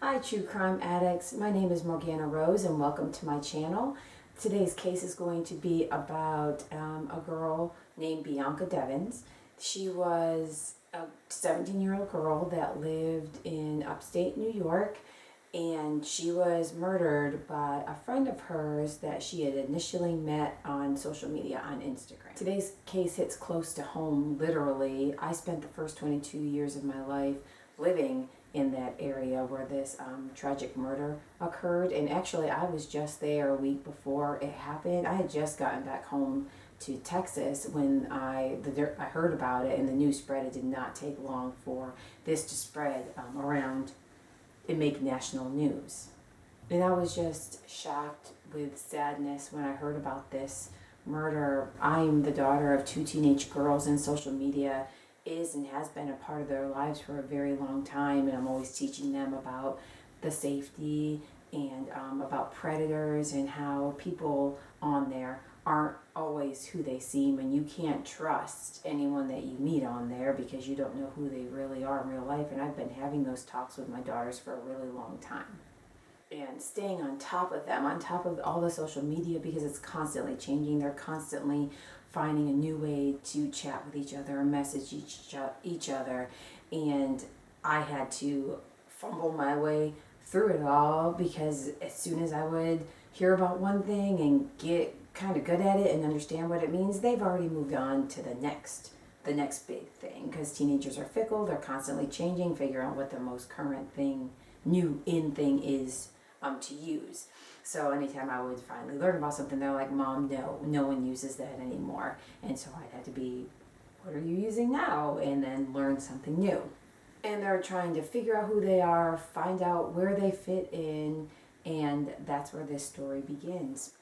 Hi true crime addicts, my name is Morgana Rose and welcome to my channel. Today's case is going to be about a girl named Bianca Devins. She was a 17-year-old girl that lived in upstate New York, and she was murdered by a friend of hers that she had initially met on social media on Instagram. Today's case hits close to home, literally. I spent the first 22 years of my life living in that area where this tragic murder occurred, and actually I was just there a week before it happened. I had just gotten back home to Texas when I heard about it, and the news spread. It did not take long for this to spread around and make national news. And I was just shocked with sadness when I heard about this murder. I'm the daughter of two teenage girls, and social media is and has been a part of their lives for a very long time, and I'm always teaching them about the safety and about predators and how people on there aren't always who they seem, and you can't trust anyone that you meet on there because you don't know who they really are in real life. And I've been having those talks with my daughters for a really long time, and staying on top of them, on top of all the social media, because it's constantly changing. They're constantly finding a new way to chat with each other, message each other, and I had to fumble my way through it all, because as soon as I would hear about one thing and get kind of good at it and understand what it means, they've already moved on to the next big thing, because teenagers are fickle. They're constantly changing, figuring out what the most current thing, new in thing is to use. So anytime I would finally learn about something, they're like, Mom, no one uses that anymore. And so I'd have to be, what are you using now? And then learn something new. And they're trying to figure out who they are, find out where they fit in, and that's where this story begins.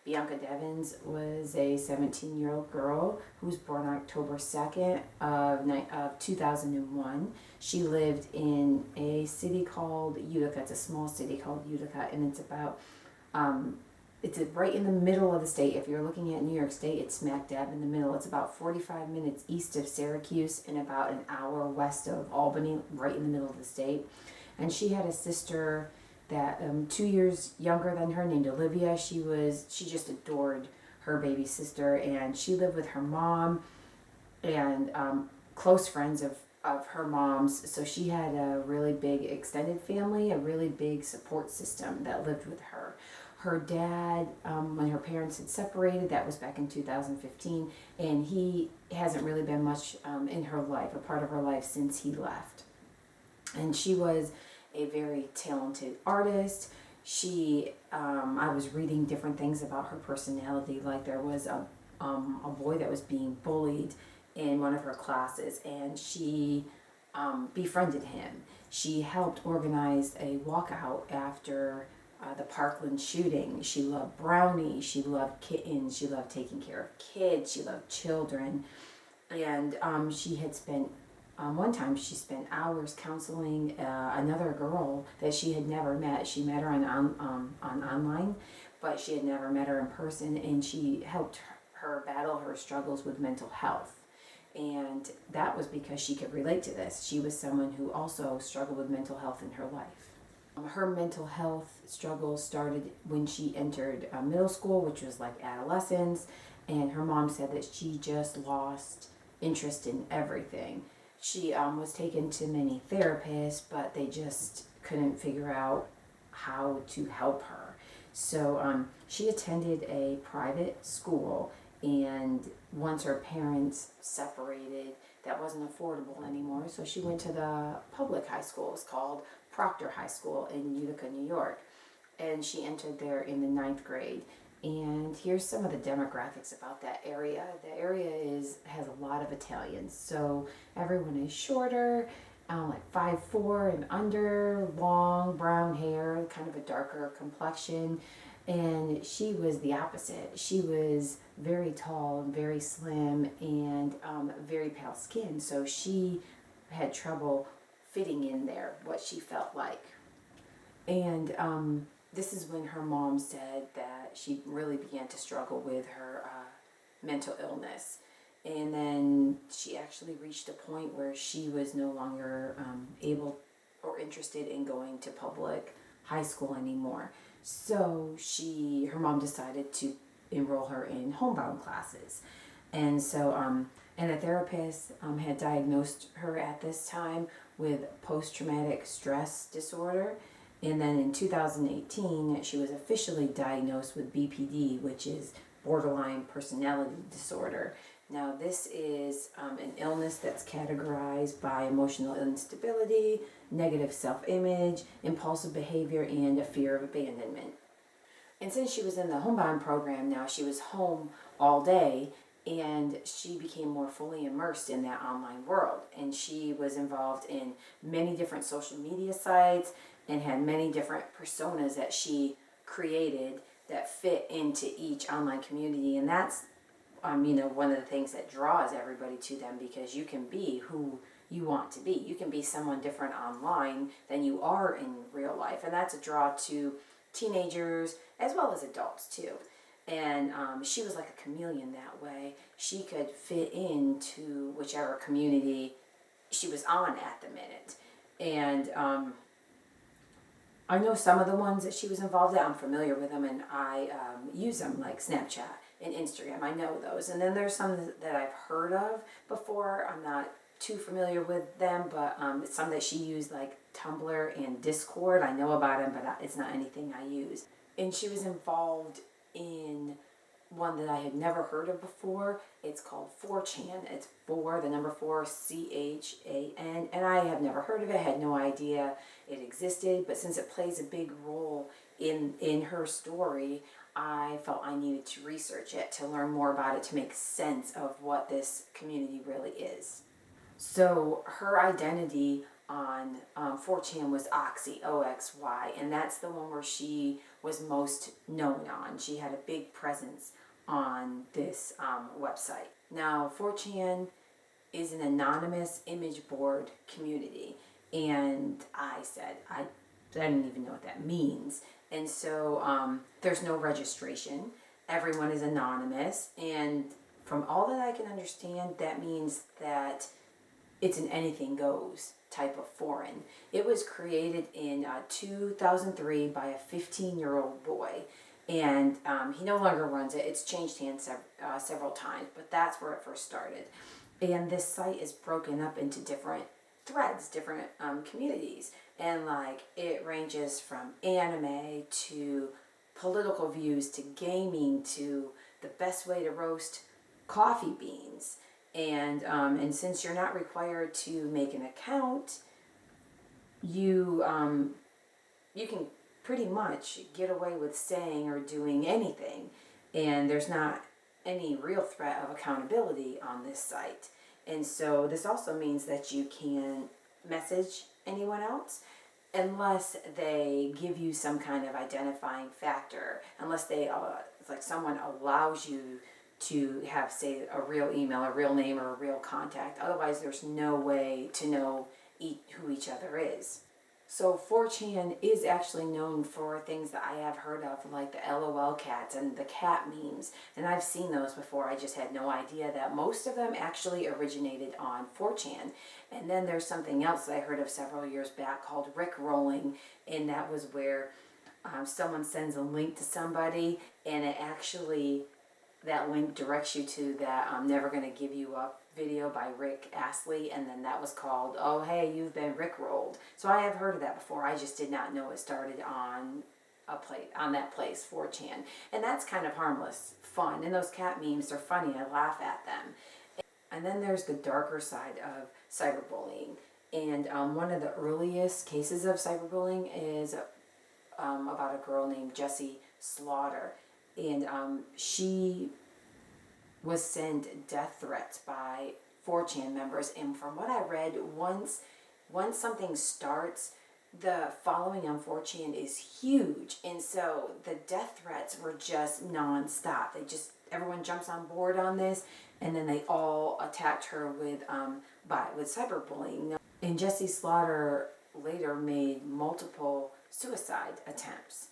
Bianca Devins was a 17-year-old girl who was born October 2nd of 2001. She lived in a city called Utica. It's a small city called Utica, and it's about, it's right in the middle of the state. If you're looking at New York State, it's smack dab in the middle. It's about 45 minutes east of Syracuse and about an hour west of Albany, right in the middle of the state. And she had a sister that 2 years younger than her, named Olivia. She just adored her baby sister, and she lived with her mom and close friends of her mom's. So she had a really big extended family, a really big support system that lived with her. Her dad, when her parents had separated, that was back in 2015, and he hasn't really been much in her life, a part of her life, since he left. And she was a very talented artist. I was reading different things about her personality, like there was a boy that was being bullied in one of her classes, and she befriended him. She helped organize a walkout after the Parkland shooting. She loved brownies, she loved kittens, she loved taking care of kids, she loved children, and she had spent one time she spent hours counseling another girl that she had never met. She met her on online, but she had never met her in person, and she helped her battle her struggles with mental health. And that was because she could relate to this. She was someone who also struggled with mental health in her life. Her mental health struggles started when she entered middle school, which was like adolescents, and her mom said that she just lost interest in everything. She was taken to many therapists, but they just couldn't figure out how to help her. So she attended a private school, and once her parents separated, that wasn't affordable anymore. So she went to the public high school. It was called Proctor High School in Utica, New York. And she entered there in the 9th grade. And here's some of the demographics about that area. The area has a lot of Italians, so everyone is shorter, like 5'4" and under, long brown hair, kind of a darker complexion. And she was the opposite. She was very tall and very slim and very pale skin, so she had trouble fitting in there, what she felt like. And this is when her mom said that she really began to struggle with her mental illness. And then she actually reached a point where she was no longer able or interested in going to public high school anymore. So her mom decided to enroll her in homebound classes. And so, and a therapist had diagnosed her at this time with post-traumatic stress disorder. And then in 2018, she was officially diagnosed with BPD, which is borderline personality disorder. Now, this is an illness that's categorized by emotional instability, negative self-image, impulsive behavior, and a fear of abandonment. And since she was in the homebound program now, she was home all day, and she became more fully immersed in that online world. And she was involved in many different social media sites and had many different personas that she created that fit into each online community. And that's one of the things that draws everybody to them, because you can be who you want to be. You can be someone different online than you are in real life. And that's a draw to teenagers as well as adults too. And she was like a chameleon that way. She could fit into whichever community she was on at the minute. And I know some of the ones that she was involved in. I'm familiar with them, and I use them, like Snapchat and Instagram. I know those. And then there's some that I've heard of before. I'm not too familiar with them, but some that she used, like Tumblr and Discord. I know about them, but it's not anything I use. And she was involved in one that I had never heard of before. It's called 4chan. It's 4, the number 4, CHAN. And I have never heard of it. I had no idea it existed. But since it plays a big role in her story, I felt I needed to research it to learn more about it, to make sense of what this community really is. So her identity on 4chan was Oxy, Oxy, and that's the one where she was most known on. She had a big presence on this website. Now, 4chan is an anonymous image board community, and I said, I didn't even know what that means. And so there's no registration. Everyone is anonymous, and from all that I can understand, that means that it's an anything goes type of forum. It was created in 2003 by a 15-year-old boy, and he no longer runs it. It's changed hands several times, but that's where it first started. And this site is broken up into different threads, different communities, and like it ranges from anime to political views to gaming to the best way to roast coffee beans. And since you're not required to make an account, you can pretty much get away with saying or doing anything, and there's not any real threat of accountability on this site. And so this also means that you can message anyone else unless they give you some kind of identifying factor, unless they like someone allows you to have, say, a real email, a real name, or a real contact. Otherwise, there's no way to know who each other is. So 4chan is actually known for things that I have heard of, like the LOL cats and the cat memes. And I've seen those before. I just had no idea that most of them actually originated on 4chan. And then there's something else that I heard of several years back called Rickrolling, and that was where someone sends a link to somebody, and it actually, that link directs you to that I'm Never Gonna Give You Up video by Rick Astley, and then that was called, oh hey, you've been Rickrolled. So I have heard of that before. I just did not know it started on that place, 4chan. And that's kind of harmless fun. And those cat memes are funny. I laugh at them. And then there's the darker side of cyberbullying. And one of the earliest cases of cyberbullying is about a girl named Genessee Slaughter. And she was sent death threats by 4chan members. And from what I read, once something starts, the following on 4chan is huge. And so the death threats were just nonstop. Everyone jumps on board on this, and then they all attacked her with cyberbullying. And Genessee Slaughter later made multiple suicide attempts.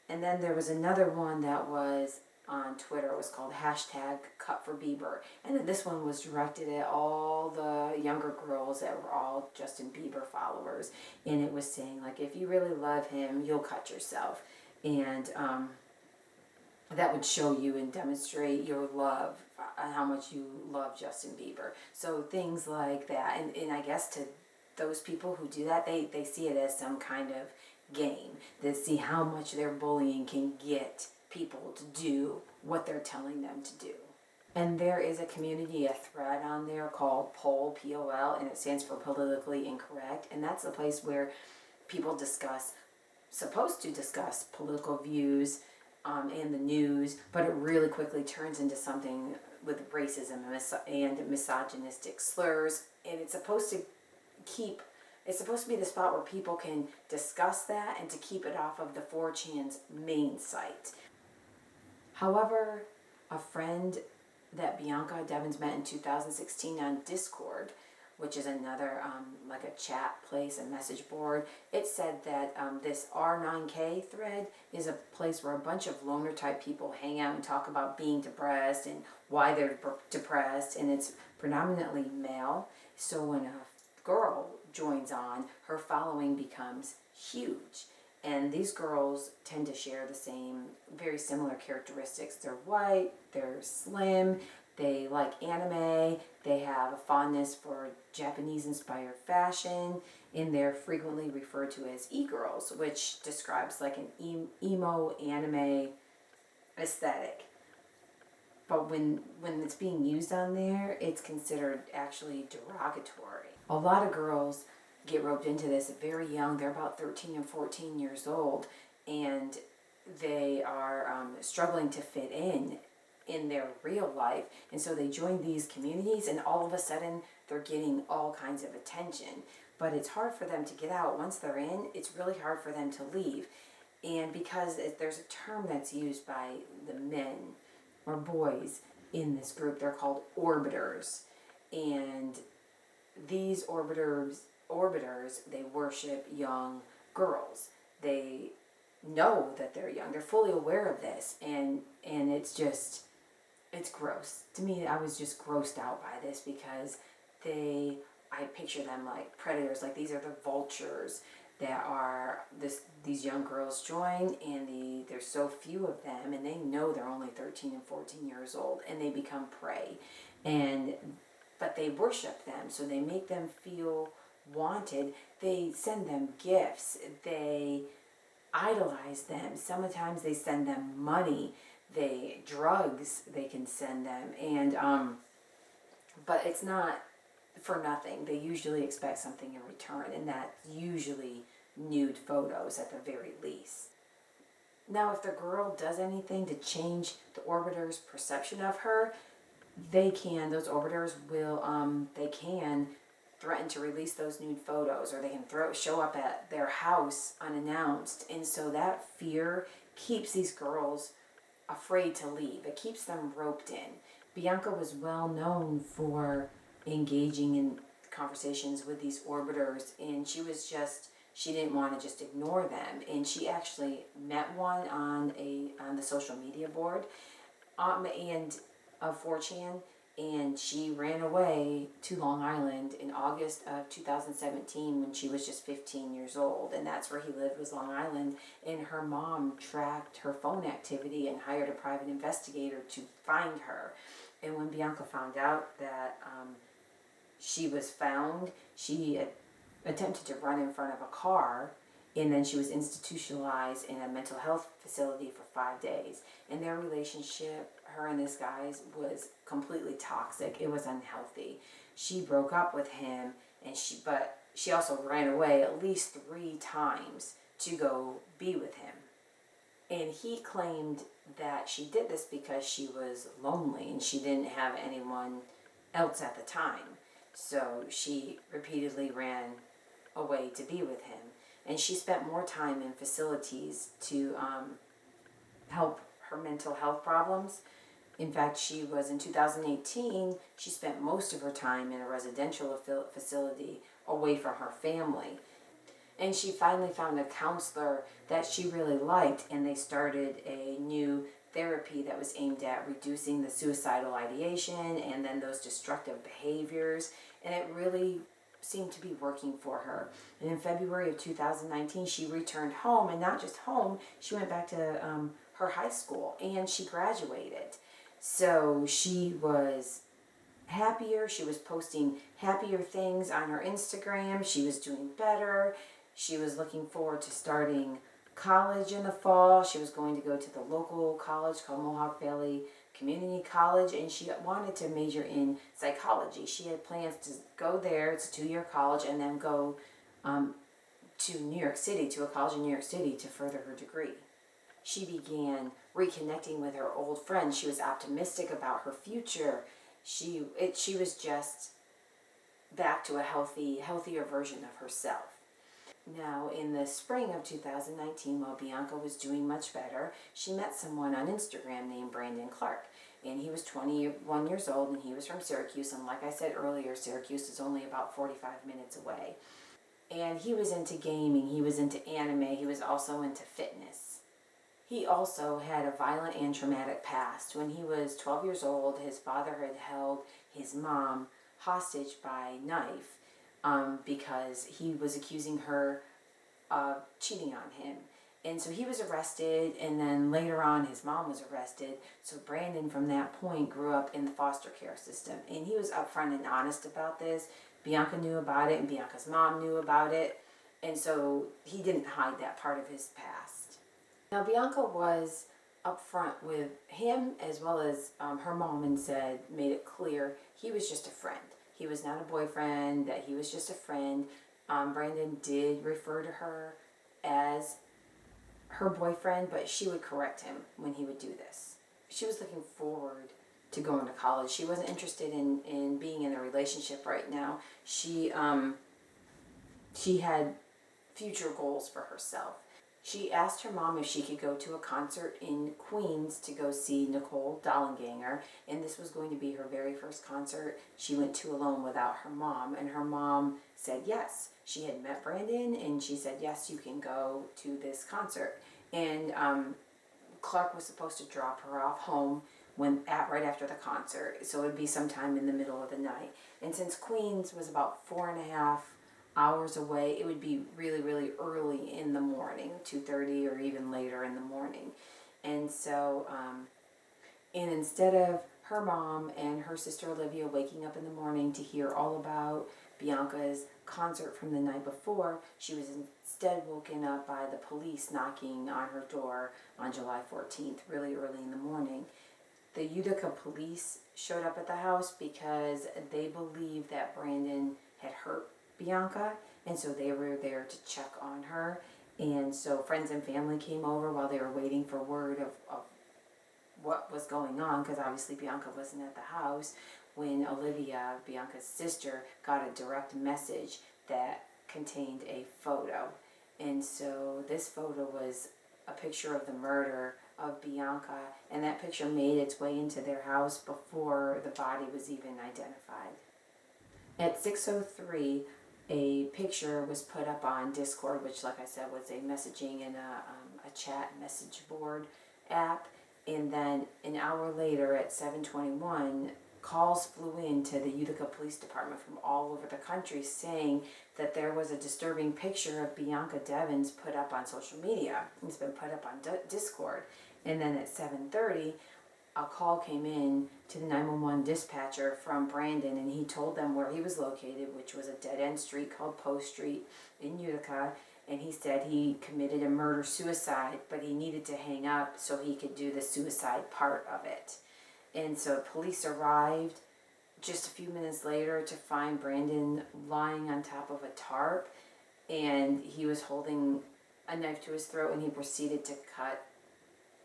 And then there was another one that was on Twitter. It was called #CutForBieber. And then this one was directed at all the younger girls that were all Justin Bieber followers. And it was saying, like, if you really love him, you'll cut yourself. And that would show you and demonstrate your love, how much you love Justin Bieber. So things like that. And I guess to those people who do that, they see it as some kind of game. They see how much their bullying can get people to do what they're telling them to do. And there is a community, a thread on there called POL, P-O-L, and it stands for Politically Incorrect. And that's a place where people supposed to discuss political views in the news, but it really quickly turns into something with racism and misogynistic slurs. And it's supposed to be the spot where people can discuss that and to keep it off of the 4chan's main site. However, a friend that Bianca Devins met in 2016 on Discord, which is another like a chat place, a message board, it said that this R9K thread is a place where a bunch of loner type people hang out and talk about being depressed and why they're depressed, and it's predominantly male. So when a girl joins on, her following becomes huge. And these girls tend to share the same, very similar characteristics. They're white, they're slim, they like anime, they have a fondness for Japanese-inspired fashion, and they're frequently referred to as e-girls, which describes like an emo anime aesthetic. But when it's being used on there, it's considered actually derogatory. A lot of girls get roped into this very young. They're about 13 and 14 years old, and they are struggling to fit in their real life. And so they join these communities, and all of a sudden they're getting all kinds of attention. But it's hard for them to get out. Once they're in, it's really hard for them to leave. And because there's a term that's used by the men or boys in this group, they're called orbiters. And these orbiters, they worship young girls. They know that they're young. They're fully aware of this. And it's gross. To me, I was just grossed out by this because I picture them like predators. Like these are the vultures that are these young girls join, and there's so few of them, and they know they're only 13 and 14 years old, and they become prey. But they worship them, so they make them feel wanted. They send them gifts. They idolize them. Sometimes they send them money. Drugs they can send them. And but it's not for nothing. They usually expect something in return, and that's usually nude photos at the very least. Now, if the girl does anything to change the orbiter's perception of her, those orbiters will, they can threaten to release those nude photos, or they can show up at their house unannounced. And so that fear keeps these girls afraid to leave. It keeps them roped in. Bianca was well known for engaging in conversations with these orbiters, and she didn't want to just ignore them. And she actually met one on the social media board and of 4chan, and she ran away to Long Island in August of 2017 when she was just 15 years old, and that's where he lived, was Long Island. And her mom tracked her phone activity and hired a private investigator to find her. And when Bianca found out that she was found, she attempted to run in front of a car, and then she was institutionalized in a mental health facility for 5 days. And their relationship, her and this guy, was completely toxic. It was unhealthy. She broke up with him, but she also ran away at least 3 times to go be with him. And he claimed that she did this because she was lonely and she didn't have anyone else at the time. So she repeatedly ran away to be with him. And she spent more time in facilities to help her mental health problems. In fact, in 2018, she spent most of her time in a residential facility away from her family. And she finally found a counselor that she really liked, and they started a new therapy that was aimed at reducing the suicidal ideation and then those destructive behaviors, and it really seemed to be working for her. And in February of 2019, she returned home, and not just home, she went back to her high school, and she graduated. So she was happier. She was posting happier things on her Instagram. She was doing better. She was looking forward to starting college in the fall. She was going to go to the local college called Mohawk Valley Community College, and she wanted to major in psychology. She had plans to go there. It's a 2-year college, and then go to New York City, to a college in New York City, to further her degree. She began reconnecting with her old friends. She was optimistic about her future. She was just back to a healthier version of herself. Now, in the spring of 2019, while Bianca was doing much better, she met someone on Instagram named Brandon Clark. And he was 21 years old, and he was from Syracuse. And like I said earlier, Syracuse is only about 45 minutes away. And he was into gaming, he was into anime, he was also into fitness. He also had a violent and traumatic past. When he was 12 years old, his father had held his mom hostage by knife because he was accusing her of cheating on him. And so he was arrested, and then later on his mom was arrested. So Brandon, from that point, grew up in the foster care system. And he was upfront and honest about this. Bianca knew about it, and Bianca's mom knew about it. And so he didn't hide that part of his past. Now, Bianca was upfront with him as well as her mom, and made it clear he was just a friend. He was not a boyfriend, that he was just a friend. Brandon did refer to her as her boyfriend, but she would correct him when he would do this. She was looking forward to going to college. She wasn't interested in being in a relationship right now. She had future goals for herself. She asked her mom if she could go to a concert in Queens to go see Nicole Dollanganger, and this was going to be her very first concert she went to alone without her mom, and her mom said yes. She had met Brandon, and she said, yes, you can go to this concert. And Clark was supposed to drop her off home right after the concert, so it would be sometime in the middle of the night. And since Queens was about 4.5 hours away, it would be really, really early in the morning, 2:30 or even later in the morning. And so, and instead of her mom and her sister Olivia waking up in the morning to hear all about Bianca's concert from the night before, she was instead woken up by the police knocking on her door on July 14th, really early in the morning. The Utica police showed up at the house because they believed that Brandon had hurt Bianca, and so they were there to check on her. And so friends and family came over while they were waiting for word of what was going on, because obviously Bianca wasn't at the house, when Olivia, Bianca's sister, got a direct message that contained a photo. And so this photo was a picture of the murder of Bianca, and that picture made its way into their house before the body was even identified. At 6:03, a picture was put up on Discord, which, like I said, was a messaging and a chat message board app. And then an hour later, at 7:21, calls flew in to the Utica Police Department from all over the country saying that there was a disturbing picture of Bianca Devins put up on social media. It's been put up on Discord. And then at 7:30, a call came in to the 911 dispatcher from Brandon, and he told them where he was located, which was a dead-end street called Post Street in Utica. And he said he committed a murder-suicide, but he needed to hang up so he could do the suicide part of it. And so police arrived just a few minutes later to find Brandon lying on top of a tarp, and he was holding a knife to his throat, and he proceeded to cut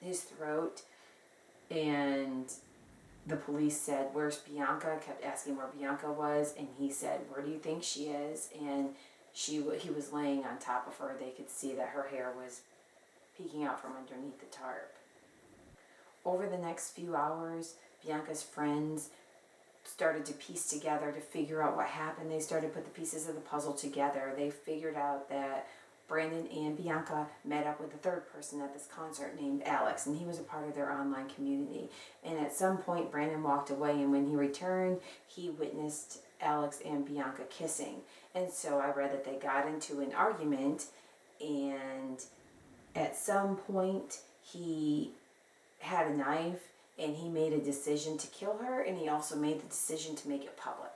his throat. And the police said, "Where's Bianca?" Kept asking where Bianca was, and he said, "Where do you think she is?" And he was laying on top of her. They could see that her hair was peeking out from underneath the tarp. Over the next few hours, Bianca's friends started to piece together to figure out what happened. They started to put the pieces of the puzzle together. They figured out that Brandon and Bianca met up with a third person at this concert named Alex, and he was a part of their online community. And at some point, Brandon walked away, and when he returned, he witnessed Alex and Bianca kissing. And so I read that they got into an argument, and at some point, he had a knife, and he made a decision to kill her, and he also made the decision to make it public.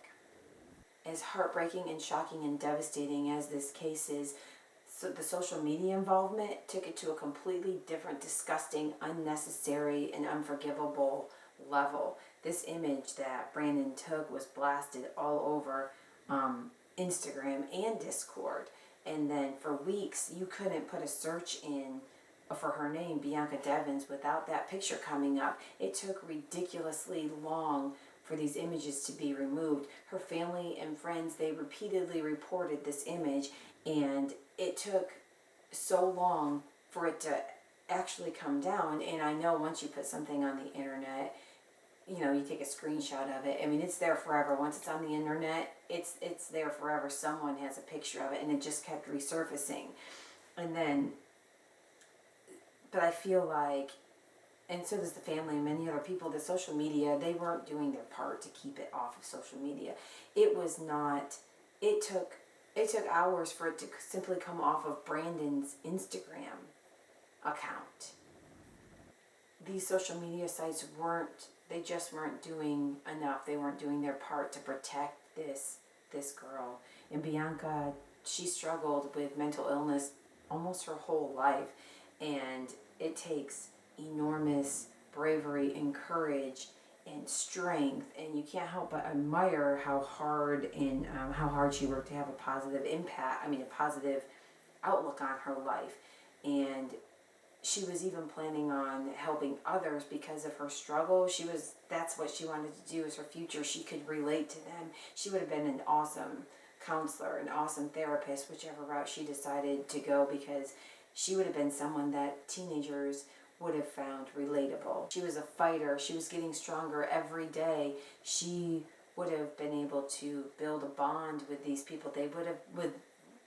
As heartbreaking and shocking and devastating as this case is, so the social media involvement took it to a completely different, disgusting, unnecessary, and unforgivable level. This image that Brandon took was blasted all over Instagram and Discord. And then for weeks, you couldn't put a search in for her name, Bianca Devins, without that picture coming up. It took ridiculously long for these images to be removed. Her family and friends, they repeatedly reported this image, and it took so long for it to actually come down. And I know once you put something on the internet, you take a screenshot of it. I mean, it's there forever. Once it's on the internet, it's there forever. Someone has a picture of it, and it just kept resurfacing. And then, but I feel like, and so does the family and many other people, the social media, they weren't doing their part to keep it off of social media. It took hours for it to simply come off of Brandon's Instagram account. These social media sites just weren't doing enough. They weren't doing their part to protect this girl. And Bianca, she struggled with mental illness almost her whole life. And it takes enormous bravery and courage and strength, and you can't help but admire how hard she worked to have a positive a positive outlook on her life. And she was even planning on helping others because of her struggle. That's what she wanted to do as her future. She could relate to them. She would have been an awesome counselor, an awesome therapist, whichever route she decided to go, because she would have been someone that teenagers would have found relatable. She was a fighter. She was getting stronger every day. She would have been able to build a bond with these people. They would have,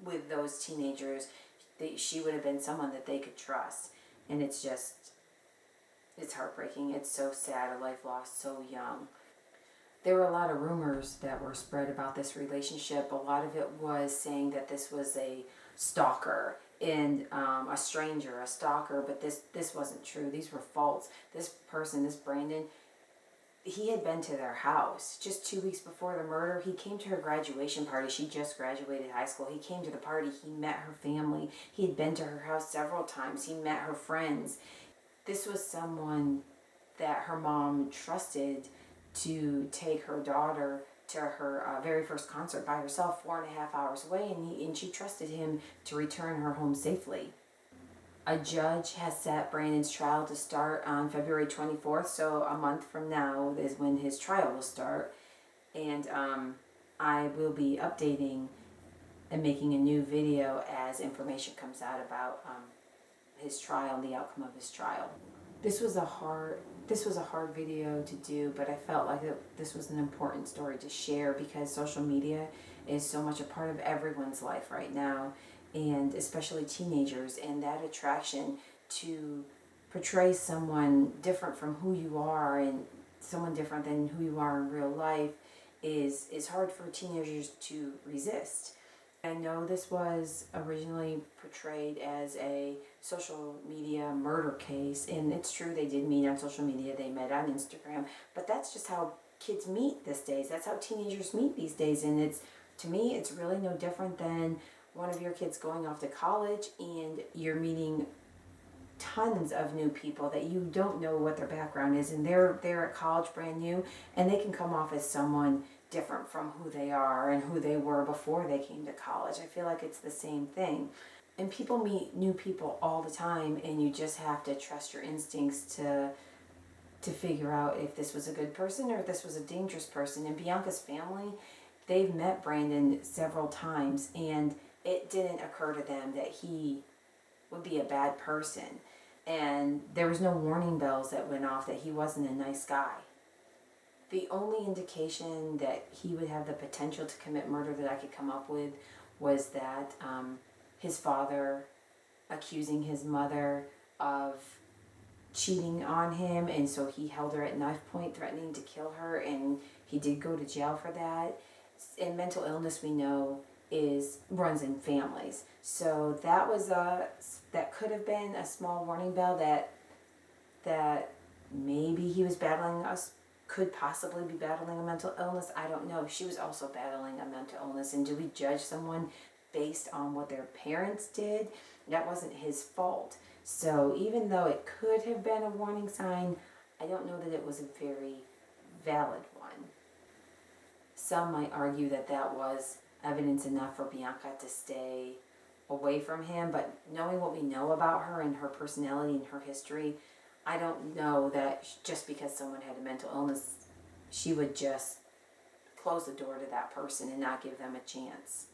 with those teenagers, she would have been someone that they could trust. And it's heartbreaking. It's so sad, a life lost so young. There were a lot of rumors that were spread about this relationship. A lot of it was saying that this was a stalker and a stranger, a stalker, but this wasn't true. These were false. This Brandon, he had been to their house just 2 weeks before the murder. He came to her graduation party. She just graduated high school. He came to the party. He met her family. He had been to her house several times. He met her friends. This was someone that her mom trusted to take her daughter to her very first concert by herself, 4.5 hours away, and she trusted him to return her home safely. A judge has set Brandon's trial to start on February 24th, so a month from now is when his trial will start. And I will be updating and making a new video as information comes out about his trial and the outcome of his trial. This was a hard video to do, but I felt like this was an important story to share because social media is so much a part of everyone's life right now, and especially teenagers, and that attraction to portray someone different from who you are and someone different than who you are in real life is hard for teenagers to resist. I know this was originally portrayed as a social media murder case, and it's true, they did meet on social media, they met on Instagram, but that's just how kids meet these days. That's how teenagers meet these days, and to me, it's really no different than one of your kids going off to college and you're meeting tons of new people that you don't know what their background is, and they're at college brand new, and they can come off as someone different from who they are and who they were before they came to college. I feel like it's the same thing. And people meet new people all the time, and you just have to trust your instincts to figure out if this was a good person or if this was a dangerous person. And Bianca's family, they've met Brandon several times, and it didn't occur to them that he would be a bad person. And there was no warning bells that went off that he wasn't a nice guy. The only indication that he would have the potential to commit murder that I could come up with was that his father accusing his mother of cheating on him, and so he held her at knife point, threatening to kill her, and he did go to jail for that. And mental illness, we know, runs in families. So that could have been a small warning bell that maybe he was could possibly be battling a mental illness. I don't know. She was also battling a mental illness, and do we judge someone based on what their parents did? That wasn't his fault. So even though it could have been a warning sign, I don't know that it was a very valid one. Some might argue that that was evidence enough for Bianca to stay away from him, but knowing what we know about her and her personality and her history, I don't know that just because someone had a mental illness, she would just close the door to that person and not give them a chance.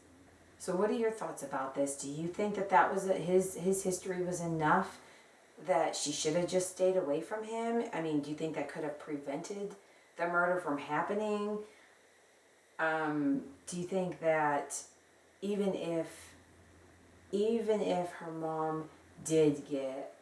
So what are your thoughts about this? Do you think that was his history was enough that she should have just stayed away from him? I mean, do you think that could have prevented the murder from happening? Do you think that even if her mom did get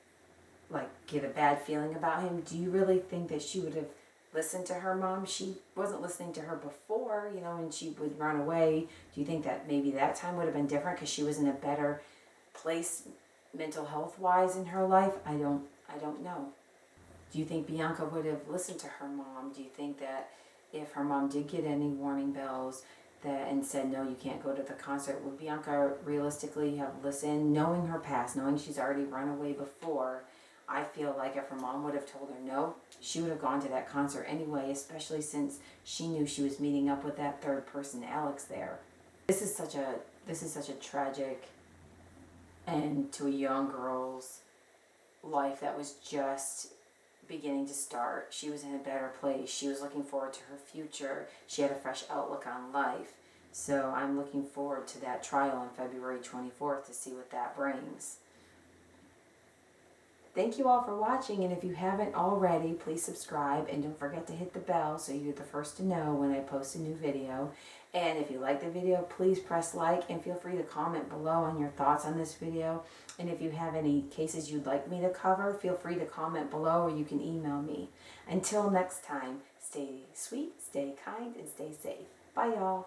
a bad feeling about him, do you really think that she would have listened to her mom? She wasn't listening to her before, and she would run away. Do you think that maybe that time would have been different because she was in a better place mental health wise in her life? I don't know. Do you think Bianca would have listened to her mom? Do you think that if her mom did get any warning bells and said, no, you can't go to the concert, would Bianca realistically have listened, knowing her past, knowing she's already run away before? I feel like if her mom would have told her no, she would have gone to that concert anyway, especially since she knew she was meeting up with that third person, Alex, there. This is such a tragic end to a young girl's life that was just beginning to start. She was in a better place. She was looking forward to her future. She had a fresh outlook on life. So I'm looking forward to that trial on February 24th to see what that brings. Thank you all for watching, and if you haven't already, please subscribe and don't forget to hit the bell so you're the first to know when I post a new video. And if you like the video, please press like and feel free to comment below on your thoughts on this video. And if you have any cases you'd like me to cover, feel free to comment below or you can email me. Until next time, stay sweet, stay kind, and stay safe. Bye, y'all.